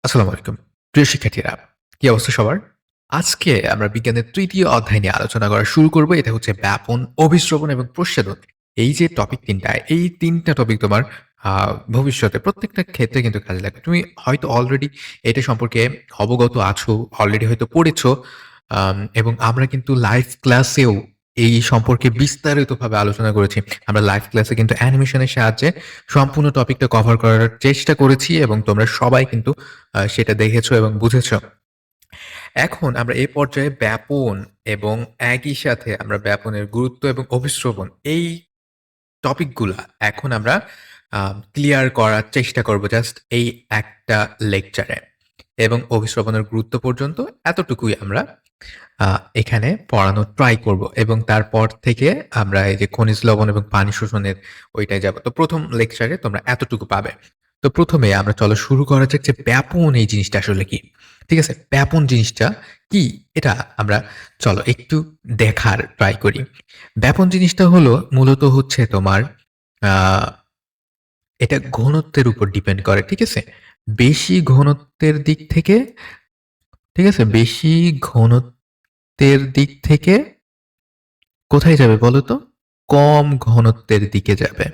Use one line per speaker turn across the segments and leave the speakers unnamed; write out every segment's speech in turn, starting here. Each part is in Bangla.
আসসালামু আলাইকুম। প্রিয় শিক্ষার্থীরা, কি অবস্থা সবার? আজকে আমরা বিজ্ঞানের ৩য় অধ্যায় নিয়ে আলোচনা করা শুরু করব। এটা হচ্ছে ব্যাপন, অভিস্রবণ এবং প্রস্বেদন। এই যে টপিক ৩ টা, এই ৩ টা টপিক তোমার আ ভবিষ্যতে প্রত্যেকটা ক্ষেত্রে কিন্তু কাজে লাগবে। তুমি হয়তো অলরেডি এটা সম্পর্কে অবগত আছো, অলরেডি হয়তো পড়েছ। এবং আমরা কিন্তু লাইভ ক্লাসেও এই সম্পর্কে বিস্তারিতভাবে আলোচনা করেছি। আমরা লাইভ ক্লাসে কিন্তু অ্যানিমেশনের সাহায্যে সম্পূর্ণ টপিকটা কভার করার চেষ্টা করেছি এবং তোমরা সবাই কিন্তু সেটা দেখেছো এবং বুঝেছো। এখন আমরা এ পর্যায়ে ব্যাপন এবং একই সাথে আমরা ব্যাপনের গুরুত্ব এবং অভিস্রবণ এই টপিকগুলা এখন আমরা ক্লিয়ার করার চেষ্টা করব জাস্ট এই একটা লেকচারে। এবং অভিস্রবণের গুরুত্ব পর্যন্ত এতটুকুই আমরা আ এখানে পড়ানোর ট্রাই করব এবং তারপর থেকে আমরা এই যে খনিজ লবণ এবং পানি শোষণের ওইটায় যাব। তো ১ম লেকচারে তোমরা এতটুকু পাবে। তো ১ম এ আমরা চলো শুরু করা যাক যে ব্যাপন এই জিনিসটা আসলে কি? ঠিক আছে? ব্যাপন জিনিসটা কি? এটা আমরা চলো একটু দেখার ট্রাই করি। ব্যাপন জিনিসটা হলো মূলত হচ্ছে তোমার আ এটা ঘনত্বের উপর ডিপেন্ড করে। ঠিক আছে? বেশি ঘনত্বের দিক থেকে ঠিক আছে? বেশি ঘনত্বের দিক থেকে কোথায় যাবে বলো তো? কম ঘনত্বের দিকে যাবে।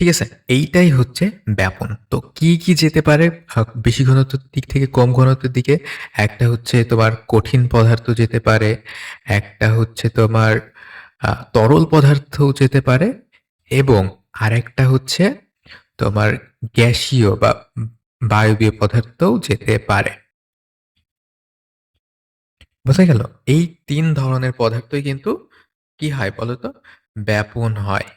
ঠিক আছে? এইটাই হচ্ছে ব্যাপন। তো কি যেতে পারে বেশি ঘনত্বের দিক থেকে কম ঘনত্বের দিকে? একটা হচ্ছে তোমার কঠিন পদার্থ যেতে পারে, একটা হচ্ছে তোমার তরল পদার্থও যেতে পারে এবং আরেকটা হচ্ছে তোমার গ্যাসীয় বা বায়বীয় পদার্থও যেতে পারে। বোঝা গেল? এই ৩ ধরনের পদার্থই কিন্তু কি হয় বলতো? ব্যাপন হয়।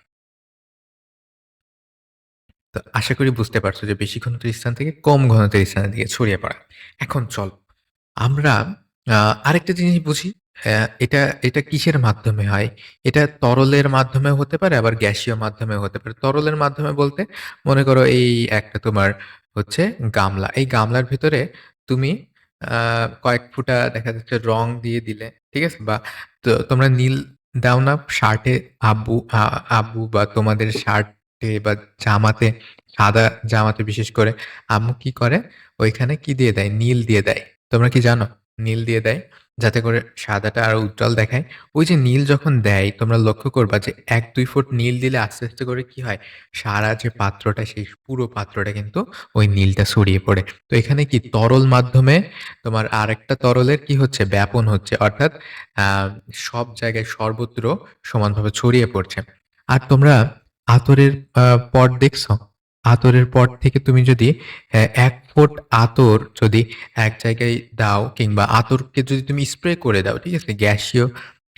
তো আশা করি বুঝতে পারছো যে বেশি ঘনত্বের স্থান থেকে কম ঘনত্বের স্থানের দিকে ছড়িয়ে পড়া। এখন চলো আমরা আ আরেকটা জিনিস বুঝি। এটা এটা কিসের মাধ্যমে হয়? এটা তরলের মাধ্যমেও হতে পারে আবার গ্যাসীয় মাধ্যমেও হতে পারে। তরলের মাধ্যমে বলতে মনে করো এই একটা তোমার হচ্ছে গামলা। এই গামলার ভেতরে তুমি আ কয়েক ফুঁটা দেখা যাচ্ছে রং দিয়ে দিলে। ঠিক আছে? বা তোমরা নীল দাও না শার্টে আব্বু বা তোমাদের শার্টে বা জামাতে, সাদা জামাতে বিশেষ করে আম্মু কি করে? ওইখানে কি দিয়ে দেয়? নীল দিয়ে দেয়। তোমরা কি জানো? নীল দিয়ে দেয় যাতে করে সাদাটা আরো উজ্জ্বল দেখায়। ওই যে নীল যখন দেয় তোমরা লক্ষ্য করবা যে ১-২ ফুট নীল দিলে আস্তে করে কি হয়? সারা যে পাত্রটা সেই পুরো পাত্রটা কিন্তু ওই নীলটা ছড়িয়ে পড়ে। তো এখানে কি তরল মাধ্যমে তোমার আরেকটা তরলের কি হচ্ছে? ব্যাপন হচ্ছে। অর্থাৎ আ সব জায়গায় সর্বত্র সমানভাবে ছড়িয়ে পড়ছে। আর তোমরা আতরের পট দেখছো? আতরের পট থেকে তুমি যদি ১ ফুট আতর যদি এক জায়গায় দাও কিংবা আতরকে যদি তুমি স্প্রে করে দাও, ঠিক আছে? গ্যাসীয়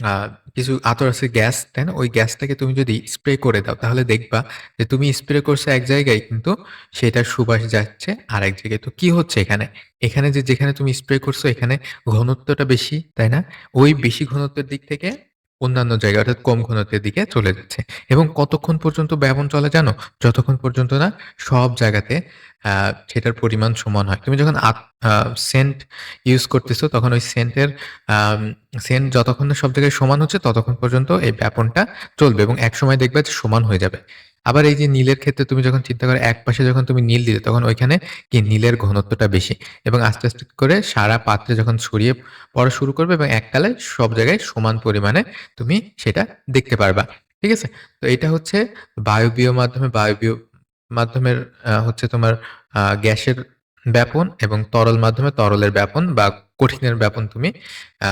আ কিছু আতর আছে গ্যাস, তাই না? ওই গ্যাসটাকে তুমি যদি স্প্রে করে দাও তাহলে দেখবা যে তুমি স্প্রে করছো এক জায়গায় কিন্তু সেটার সুবাস যাচ্ছে আরেক জায়গায়। তো কি হচ্ছে এখানে? এখানে যেখানে তুমি স্প্রে করছো এখানে ঘনত্বটা বেশি, তাই না? ওই বেশি ঘনত্বের দিক থেকে অন্যান্য জায়গায় অর্থাৎ কম ঘনত্বের দিকে চলে যাচ্ছে। এবং কতক্ষণ পর্যন্ত ব্যাপন চলে জানো? যতক্ষণ পর্যন্ত না সব জায়গাতে আ সেটার পরিমাণ সমান হয়। তুমি যখন আ সেন্ট ইউজ করতেছো তখন ওই সেন্টের আম সেন্ট যতক্ষণ না সব জায়গায় সমান হচ্ছে ততক্ষণ পর্যন্ত এই ব্যাপনটা চলবে এবং একসময় দেখবা যে সমান হয়ে যাবে। আবার এই যে নীলের ক্ষেত্রে তুমি যখন চিন্তা করো একপাশে যখন তুমি নীল দিলে তখন ওইখানে কি নীলের ঘনত্বটা বেশি এবং আস্তে করে সারা পাত্রে যখন ছড়িয়ে পড়া শুরু করবে এবং এককালে সব জায়গায় সমান পরিমাণে তুমি সেটা দেখতে পারবা। ঠিক আছে? তো এটা হচ্ছে বায়বীয় মাধ্যমে বায়বীয় মাধ্যমের হচ্ছে তোমার গ্যাসের ব্যাপন এবং তরল মাধ্যমে তরলের ব্যাপন বা কঠিনের ব্যাপন তুমি আ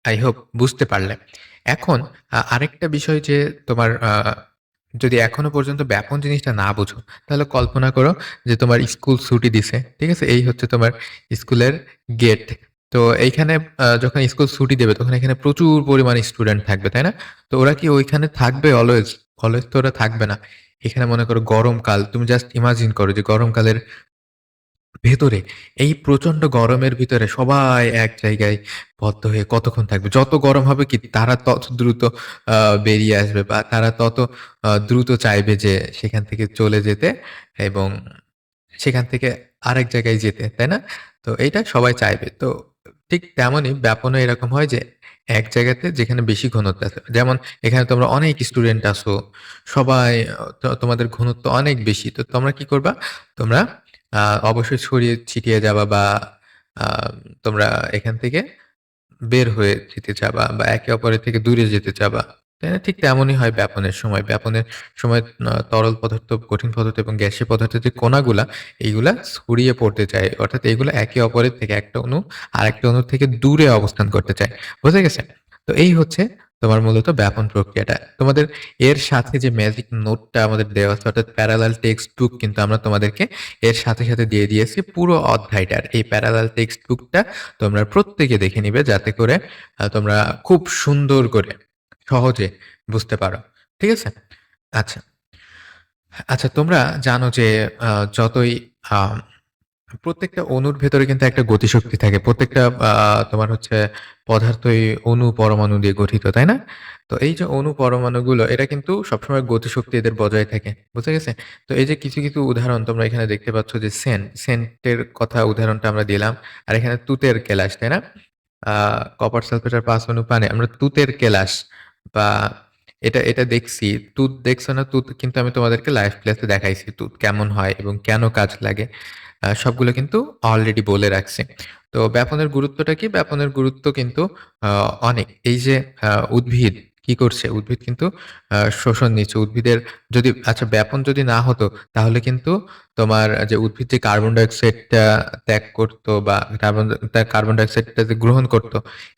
I hope বুঝতে পারলে। এখন আরেকটা বিষয় যে তোমার যদি এখনো পর্যন্ত ব্যাপন জিনিসটা না বুঝো, তাহলে কল্পনা করো যে তোমার স্কুল ছুটি দিছে। ঠিক আছে? এই হচ্ছে তোমার স্কুলের গেট। তো এইখানে যখন স্কুল ছুটি দেবে তখন এখানে প্রচুর পরিমাণে স্টুডেন্ট থাকবে, তাই না? তো ওরা কি ওইখানে থাকবে অলওয়েজ? অলওয়েজ তো ওরা থাকবে না। এখানে মনে করো গরমকাল, তুমি জাস্ট ইমাজিন করো যে গরমকালের ভেতরে এই প্রচন্ড গরমের ভিতরে সবাই এক জায়গায় বদ্ধ হয়ে কতক্ষণ থাকবে? যত গরম হবে কি তারা তত দ্রুত আ বেরিয়ে আসবে বা তারা তত দ্রুত চাইবে যে সেখান থেকে চলে যেতে এবং সেখান থেকে আরেক জায়গায় যেতে, তাই না? তো এইটা সবাই চাইবে। তো ঠিক তেমনই ব্যাপনও এরকম হয় যে এক জায়গাতে যেখানে বেশি ঘনত্ব আছে। যেমন এখানে তোমরা অনেক স্টুডেন্ট আছো। সবাই তোমাদের ঘনত্ব অনেক বেশি। তো তোমরা কি করবা? তোমরা আ অবশ্যই ছড়িয়ে ছিটিয়ে যাবা বা আ তোমরা এখান থেকে বের হয়ে যেতে চাবা বা একে অপরের থেকে দূরে যেতে চাবা। তাই না? ঠিক তেমনই হয় ব্যাপনের সময়। ব্যাপনের সময় তরল পদার্থ, কঠিন পদার্থ এবং গ্যাসীয় পদার্থের যে কণাগুলা, এইগুলা ছড়িয়ে পড়তে চায়। অর্থাৎ এগুলা একে অপরের থেকে একটা অণু আরেকটা অণুর থেকে দূরে অবস্থান করতে চায়। বোঝা গেছে? তো এই হচ্ছে তোমার মূলত ব্যাপন প্রক্রিয়াটা। তোমাদের এর সাথে যে ম্যাজিক নোটটা আমাদের দেওয়া আছে অর্থাৎ প্যারালাল টেক্সট বুক কিন্তু আমরা তোমাদেরকে এর সাথে দিয়ে দিয়েছি পুরো অধ্যায়টার। এই প্যারালাল টেক্সট বুকটা তোমরা প্রত্যেকে দেখে নিবে যাতে করে তোমরা খুব সুন্দর করে সহজে বুঝতে পারো। ঠিক আছে? আচ্ছা। আচ্ছা তোমরা জানো যে যতই আম প্রত্যেকটা অণুর ভেতরে কিন্তু একটা গতিশক্তি থাকে। প্রত্যেকটা তোমার হচ্ছে পদার্থই অণু পরমাণু দিয়ে গঠিত, তাই না? তো এই যে অণু পরমাণুগুলো এরা কিন্তু সবসময় গতিশক্তি এদের বজায় থাকে। বুঝা গেছে? তো এই যে কিছু উদাহরণ তোমরা এখানে দেখতে পাচ্ছ যে সেন্টের কথা উদাহরণটা আমরা দিলাম। আর এখানে তুতের কেলাস, তাই না? আ কপার সালফেট আর ৫ অণু পানি। আমরা তুতের কেলাস বা এটা দেখছি। তুত দেখছো না? তুত কিন্তু আমি তোমাদেরকে লাইভ ক্লাসে দেখাইছি। তুত কেমন হয় এবং কেন কাজ লাগে? সবগুলো কিন্তু অলরেডি বলে রাখছি। তো ব্যাপনের গুরুত্বটা কি? ব্যাপনের গুরুত্ব কিন্তু আ অনেক। এই যে উদ্ভিদ কি করছে? উদ্ভিদ কিন্তু শোষণ নিচ্ছে। উদ্ভিদের যদি আচ্ছা ব্যাপন যদি না হতো তাহলে কিন্তু তোমার যে উদ্ভিদ যে কার্বন ডাই অক্সাইডটা ত্যাগ করত বা কার্বন ডাই অক্সাইডটা যে গ্রহণ করত,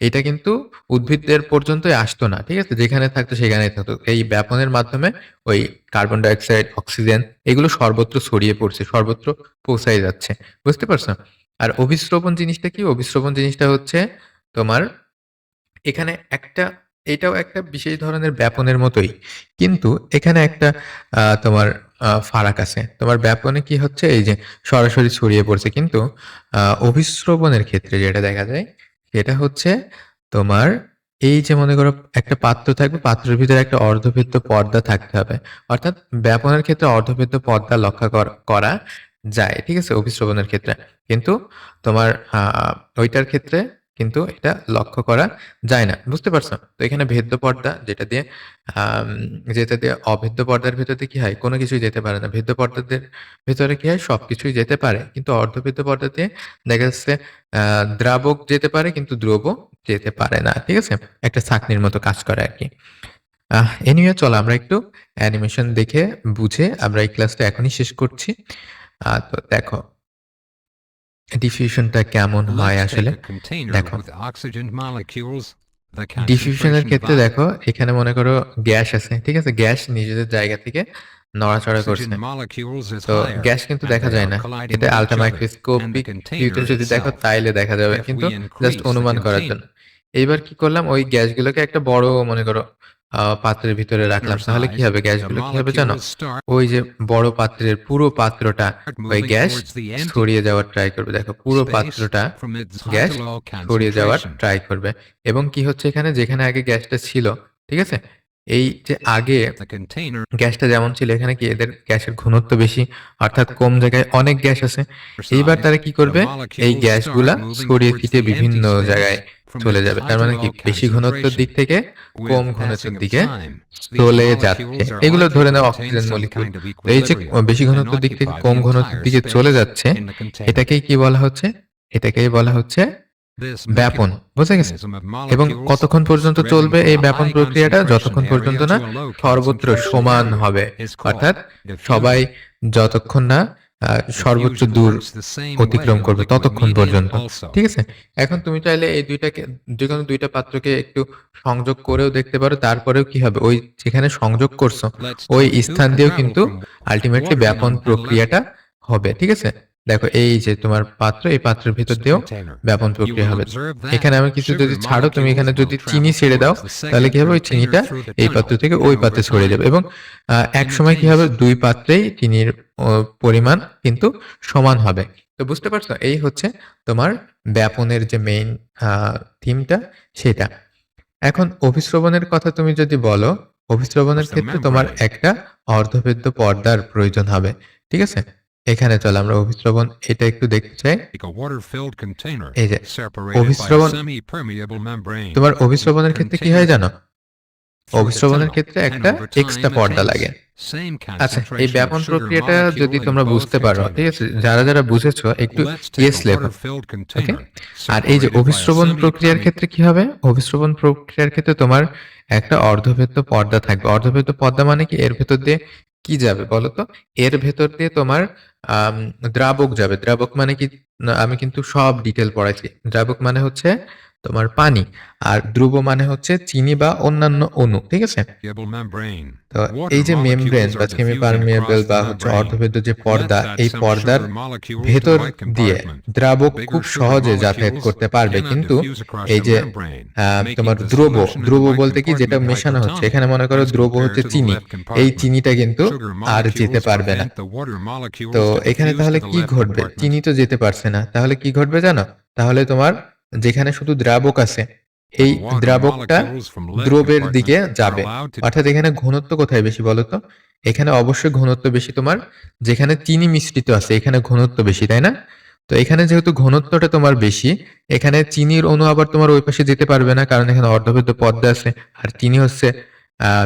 এটা কিন্তু উদ্ভিদদের পর্যন্তই আসতো না। ঠিক আছে? যেখানে থাকতো সেখানেই থাকতো। এই ব্যাপনের মাধ্যমে ওই কার্বন ডাই অক্সাইড, অক্সিজেন এগুলো সর্বত্র ছড়িয়ে পড়ছে, সর্বত্র পৌঁছায় যাচ্ছে। বুঝতে পারছো? আর অভিস্রবণ জিনিসটা কি? অভিস্রবণ জিনিসটা হচ্ছে তোমার এখানে এটাও একটা বিশেষ ধরনের ব্যাপনের মতোই। কিন্তু এখানে একটা তোমার ফারাক আছে। তোমার ব্যাপনে কি হচ্ছে? এই যে সরাসরি ছড়িয়ে পড়ছে। কিন্তু অভিস্রবণের ক্ষেত্রে যেটা দেখা যায়, সেটা হচ্ছে তোমার এই যে মনে করো একটা পাত্র থাকবে, পাত্রের ভিতরে একটা অর্ধবৃত্ত পর্দা থাকতে হবে। অর্থাৎ ব্যাপনের ক্ষেত্রে অর্ধবৃত্ত পর্দা লক্ষ্য করা যায়। ঠিক আছে? অভিস্রবণের ক্ষেত্রে। কিন্তু তোমার আ ওইটার ক্ষেত্রে কিন্তু এটা লক্ষ্য করা যায় না। বুঝতে পারছো? তো এখানে ভেদ্য পর্দা আম যেটা দিয়ে অভেদ্য পর্দার ভেতর দিয়ে কি হয়? কোন কিছুই যেতে পারে না। ভেদ্য পর্দাদের ভেতরে কি হয়? সবকিছুই যেতে পারে। কিন্তু অর্ধভেদ্য পর্দা দিয়ে দেখা যাচ্ছে আ দ্রাবক যেতে পারে কিন্তু দ্রবও যেতে পারে না। ঠিক আছে? একটা ছাঁকনির মতো কাজ করে আরকি। এনিওয়ে চলো আমরা একটু অ্যানিমেশন দেখে বুঝে আমরা এই ক্লাসটা এখনই শেষ করছি। তো দেখো ডিফিউশনটা কেমন হয়
Let's
আসলে?
take a container
দেখো
with oxygen molecules. The
ডিফিউশনের
concentration
ক্ষেত্রে
of
দেখো এখানে মনে করো গ্যাস আছে। ঠিক আছে? গ্যাস নিজেদের জায়গা থেকে নড়াচড়া
oxygen
করছে।
molecules is
তো
higher,
গ্যাস কিন্তু
and
দেখা
they
যায়
are
না।
colliding
এটা
with each
ultra
other and the
microscopic ভিউতে
container
যদি দেখো
itself.
তাইলে দেখা যাবে।
If
কিন্তু
we
জাস্ট
increase the
অনুমান করার
container
জন্য। এইবার কি করলাম? ওই গ্যাসগুলোকে একটা বড় মনে করো পাত্রের ভিতরে রাখলাম। তাহলে কি
size,
হবে?
the
গ্যাসগুলো কি হবে জানো?
molecules start
ওই যে বড় পাত্রের পুরো পাত্রটা ওই
moving
gas
towards the empty
ছড়িয়ে যাওয়ার ট্রাই করবে। দেখো পুরো
space
পাত্রটা
from its high
gas
to low
ছড়িয়ে যাওয়ার
concentration.
ট্রাই করবে। এবং কি হচ্ছে এখানে যেখানে আগে গ্যাসটা ছিল, ঠিক আছে? এই যে আগে
The container
গ্যাসটা যেমন ছিল এখানে কি এদের গ্যাসের ঘনত্ব বেশি অর্থাৎ কম জায়গায় অনেক গ্যাস আছে। এইবার
size,
তারা কি
the
করবে? এই
molecules start
গ্যাসগুলা
moving
ছড়িয়ে
towards
ছিটিয়ে
the empty
বিভিন্ন
space
জায়গায়
from
চলে
its
যাবে।
high
তার
to
মানে কি
low
বেশি ঘনত্বের
concentration.
দিক থেকে কম
With
ঘনত্বের
passing of
দিকে
time, these
চলে যাচ্ছে।
molecules are
এগুলো
likely
ধরে
to
now
attain
oxygen
some
molecule.
kind of
তো এই যে
equilibrium
বেশি
and
ঘনত্বের দিক থেকে
occupy
কম
the
ঘনত্বের
entire
দিকে চলে
space
যাচ্ছে,
in the container.
এটাকেই কি বলা হচ্ছে? এটাকেই বলা হচ্ছে
This
ব্যাপন। বুঝা গেছে?
mechanism of
এবং
molecules
কতক্ষণ পর্যন্ত
spreading
চলবে
from
এই
a
ব্যাপন
high
প্রক্রিয়াটা?
concentration
যতক্ষণ পর্যন্ত
area
না
to a low
সর্বত্র
concentration
সমান
area
হবে।
is called
অর্থাৎ সবাই
diffusion.
যতক্ষণ না সর্বোচ্চ
Diffusion
দূর
works the same
অতিক্রম
way on
করবে
liquid
ততক্ষণ
medium
পর্যন্ত।
also.
ঠিক আছে? এখন তুমি চাইলে এই ২ টাকে যেকোনো ২ টা পাত্রকে একটু সংযোগ করেও দেখতে পারো। তারপরেও কি হবে? ওই যেখানে সংযোগ করছো,
Let's
ওই
take two
স্থান দিয়েও
travel
কিন্তু
from
আল্টিমেটলি
water
ব্যাপন
and let
প্রক্রিয়াটা হবে। ঠিক আছে? দেখো এই যে তোমার পাত্র, এই পাত্রের ভিতর
the
দিয়েও
container.
ব্যাপন
You
প্রক্রিয়া
will
হবে।
observe that
এখানে আমি কিছু যদি
sugar
ছাড়ো, তুমি এখানে
molecules
যদি
will
চিনি
travel
ছেড়ে দাও,
towards the
তাহলে কি
second
হবে? ওই
container
চিনিটা
through the
এই
tunnel.
পাত্র থেকে
And
ওই
over
পাত্রে ছড়িয়ে যাবে
time,
এবং
in the
একসময় কি হবে?
taste,
২ পাত্রেই চিনির পরিমাণ কিন্তু সমান হবে। তো বুঝতে পারছো? এই হচ্ছে তোমার ব্যাপনের যে মেইন আ থিমটা সেটা। এখন অভিস্রবণের কথা তুমি যদি বলো, অভিস্রবণের
the
ক্ষেত্রে তোমার
membrane.
একটা অর্ধভেদ্য পর্দার প্রয়োজন হবে। ঠিক আছে? এখানে চলো আমরা অভিস্রবণ এটা একটু দেখতে চাই।
Like a water-filled container
এই যে
separated by a
অভিস্রবণ,
semi-permeable membrane.
তোমার অভিস্রবণের ক্ষেত্রে কি হয় জানো? অভিস্রবণের ক্ষেত্রে
And
একটা
over time,
এক্সট্রা পর্দা
attains
লাগে।
same
আচ্ছা, এই
concentration of
ব্যাপন
sugar
প্রক্রিয়াটা যদি
molecule in
তোমরা
both
বুঝতে পারো, ঠিক
containers.
আছে? যারা বুঝেছো একটু
Let's
ইয়েস
take a
লেখো।
water-filled
ওকে?
container
আর এই যে
separated by a
অভিস্রবণ প্রক্রিয়ার
semi-permeable.
ক্ষেত্রে কি হবে? অভিস্রবণ প্রক্রিয়ার ক্ষেত্রে তোমার একটা অর্ধভেদ্য পর্দা থাকবে। অর্ধভেদ্য পর্দা মানে কি? এর ভেতর দিয়ে কি যাবে বলো তো? এর ভেতর দিয়ে তোমার দ্রাবক যাবে। দ্রাবক মানে কি? না, আমি কিন্তু সব ডিটেল পড়াইছি। দ্রাবক মানে হচ্ছে তোমার পানি, আর ধ্রুব মানে হচ্ছে চিনি বা অন্যান্য অণু, ঠিক আছে?
Membrane.
তো
Water
এই যে মেমব্রেন
molecules
বা
are
semi
diffusing
permeable
across
বা
the
হচ্ছে
membrane.
অর্ধভেদ্য যে
Let's
পর্দা,
add
এই
some
পর্দার
sugar molecules to
ভেতর
the right
দিয়ে
compartment.
দ্রাবক
Bigger
খুব
sugar
সহজে যাতায়াত
molecules
করতে পারবে,
cannot
কিন্তু
diffuse across
এই
the
যে
membrane, making
তোমার
the
দ্রব,
solution in the
দ্রব
right
বলতে কি? যেটা
compartment
মেশানো হচ্ছে,
hypotonic
এখানে মনে করো
as
দ্রব
compared
হচ্ছে
to the
চিনি,
left
এই
compartment.
চিনিটা কিন্তু
Sugar
আর যেতে
molecules
পারবে না।
prevent the water molecules
তো
to
এখানে
diffuse
তাহলে
to the
কি
left
ঘটবে?
compartment.
চিনি তো যেতে পারছে না, তাহলে কি ঘটবে জানো? তাহলে তোমার যেখানে শুধু দ্রাবক আছে, এই
Water
দ্রাবকটা
molecules from left
দ্রবের
compartment
দিকে
are
যাবে।
allowed to
অর্থাৎ এখানে ঘনত্ব কোথায় বেশি বলো তো? এখানে অবশ্যই ঘনত্ব বেশি তোমার যেখানে চিনি মিশ্রিত আছে, এখানে ঘনত্ব বেশি, তাই না? তো এখানে যেহেতু ঘনত্বটা তোমার বেশি, এখানে চিনির অণু আবার তোমার ওই পাশে যেতে পারবে না, কারণ এখানে অর্ধভেদ্য পর্দা আছে, আর চিনি হচ্ছে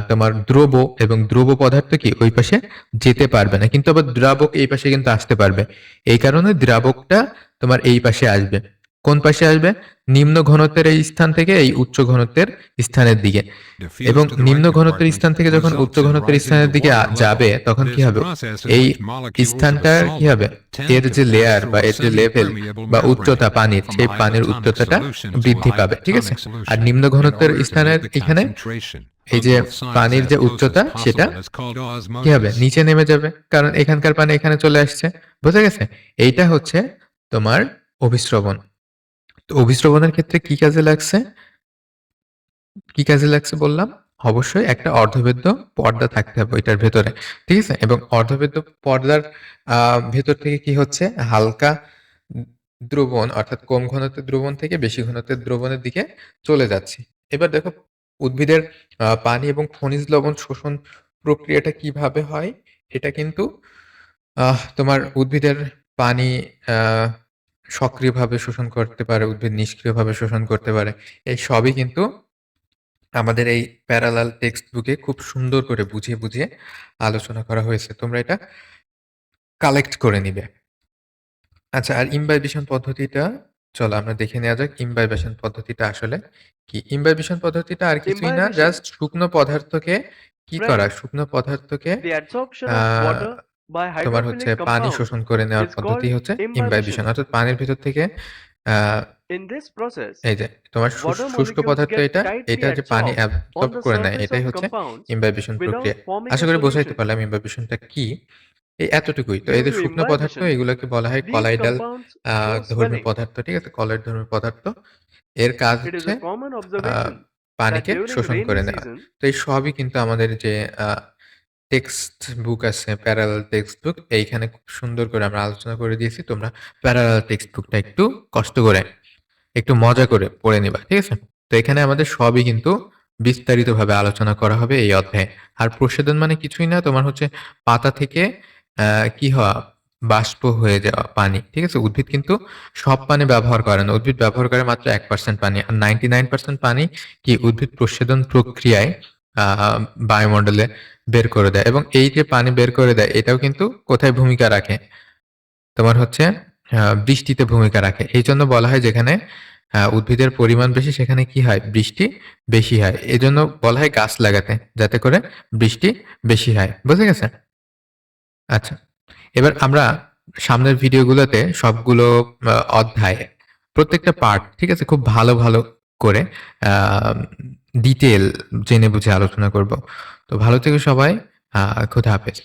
তোমার দ্রব, এবং দ্রব পদার্থ কি ওই পাশে যেতে পারবে না, কিন্তু আবার দ্রাবক এই পাশে কিন্তু আসতে পারবে। এই কারণে দ্রাবকটা তোমার এই পাশে আসবে। কোন পাশে আসবে? নিম্ন ঘনত্বের এই স্থান থেকে এই উচ্চ ঘনত্বের স্থানের দিকে।
diffuse
এবং
to the
নিম্ন
right
ঘনত্বের
compartment
স্থান থেকে যখন
results
উচ্চ
in
ঘনত্বের
rising
স্থানের
the
দিকে
water level.
যাবে, তখন কি
This
হবে?
process in
এই
which molecules of a
স্থানটার কি
solvent
হবে?
tend
এর
to
যে
pass
লেয়ার বা
through a
এর যে লেভেল
semi-permeable
বা
membrane
উচ্চতা পানির,
from
সেই পানির
hypotonic
উচ্চতাটা
solution to a
বৃদ্ধি পাবে, ঠিক আছে?
hypotonic solution
আর নিম্ন
in
ঘনত্বের
order to
স্থানের
make the
এখানে
concentration
এই
on
যে
both sides
পানির
as
যে
close as
উচ্চতা, সেটা
possible is called
কি হবে?
osmosis.
নিচে নেমে যাবে, কারণ এখানকার পানি এখানে চলে আসছে। বুঝা গেছে? এইটা হচ্ছে তোমার অভিস্রবণ। তো অভিস্রবণের ক্ষেত্রে কি কাজে লাগছে? কি কাজে লাগছে বললাম? অবশ্যই একটা অর্ধবেদ্য পর্দা থাকতে হবে ওইটার ভেতরে, ঠিক আছে? এবং অর্ধবেদ্য পর্দার ভেতর থেকে কি হচ্ছে? হালকা দ্রবণ, অর্থাৎ কম ঘনত্বের দ্রবণ থেকে বেশি ঘনত্বের দ্রবণের দিকে চলে যাচ্ছে। এবার দেখো উদ্ভিদের পানি এবং খনিজ লবণ শোষণ প্রক্রিয়াটা কিভাবে হয়? এটা কিন্তু তোমার উদ্ভিদের পানি আহ সক্রিয়ভাবে শোষণ করতে পারে, উদ্ভিদ নিষ্ক্রিয়ভাবে শোষণ করতে পারে। এই সবই কিন্তু আমাদের এই প্যারালাল টেক্সট বুকে খুব সুন্দর করে বুঝিয়ে, বুঝিয়ে আলোচনা করা হয়েছে। তোমরা এটা কালেক্ট করে নিবে। আচ্ছা, আর ইমবাইবেশন পদ্ধতিটা চলো আমরা দেখে নেওয়া যাক ইমবাইবেশন পদ্ধতিটা আসলে কি? ইমবাইবেশন পদ্ধতিটা আর কিছুই না,
Imbibition.
জাস্ট শুকনো পদার্থকে কি করা?
Friends,
শুকনো পদার্থকে
the adsorption
a
of water by
তোমার হচ্ছে
hydrophilic
পানি
compounds
শোষণ করে নেওয়ার
is
পদ্ধতি
called
হচ্ছে
imbibition.
ইমবাইবেশন। অর্থাৎ পানির ভেতর থেকে আ
In this process,
এই যে তোমার
water
শুষ্ক
molecules
পদার্থ
get
এটা,
tightly
যে পানি
adsorbed
অ্যাবসর্ব
on the
করে নেয়,
surface
এটাই
of
হচ্ছে
compounds
ইমবাইবেশন
without
প্রক্রিয়া।
forming
আশা
a
করি বোঝাইতে
solution.
পারলাম ইমবাইবেশনটা কি। এই এতটুকুই। তো
Due
এই যে
to
শুকনো পদার্থ,
imbibition,
এগুলোকে বলা হয়
these
কলাইডাল
compounds show
ধর্মী
swelling.
পদার্থ, ঠিক আছে? কলয়েড ধর্মী পদার্থ। এর কাজ
It is
হচ্ছে
a common
a
observation that
পানিকে
during
শোষণ
rainy
করে নেওয়া।
season,
তো এই সবই কিন্তু আমাদের যে টেক্সট বুক আছে, প্যারালাল টেক্সট বুক, এইখানে খুব সুন্দর করে আমরা আলোচনা করে দিয়েছি। তোমরা প্যারালাল টেক্সট বুকটা একটু কষ্ট করে, একটু মজা করে পড়ে নিবা, ঠিক আছে? তো এখানে আমাদের সবই কিন্তু বিস্তারিতভাবে আলোচনা করা হবে এই অধ্যায়ে। আর প্রস্বেদন মানে কিছুই না, তোমার হচ্ছে পাতা থেকে কি হওয়া? বাষ্প হয়ে যাওয়া পানি, ঠিক আছে? উদ্ভিদ কিন্তু সব পানি ব্যবহার করে না। উদ্ভিদ ব্যবহার করে মাত্র 1% পানি। আর 99% পানি কি উদ্ভিদ প্রস্বেদন প্রক্রিয়ায় আ বায়ুমণ্ডলে বের করে দেয়, এবং এই যে পানি বের করে দেয়, এটাও কিন্তু কোথায় ভূমিকা রাখে? তোমার হচ্ছে বৃষ্টিতে ভূমিকা রাখে। এইজন্য বলা হয় যেখানে উদ্ভিদের পরিমাণ বেশি, সেখানে কি হয়? বৃষ্টি বেশি হয়। এজন্য বলা হয় গাছ লাগাতে, যাতে করে বৃষ্টি বেশি হয়। বুঝা গেছে? আচ্ছা। এবার আমরা সামনের ভিডিওগুলোতে সবগুলো অধ্যায়, প্রত্যেকটা পার্ট, ঠিক আছে? খুব ভালো, ভালো করে আ ডিটেইল জেনে বুঝে আলোচনা করব। তো ভালো থেকো সবাই। খোদা হাফেজ।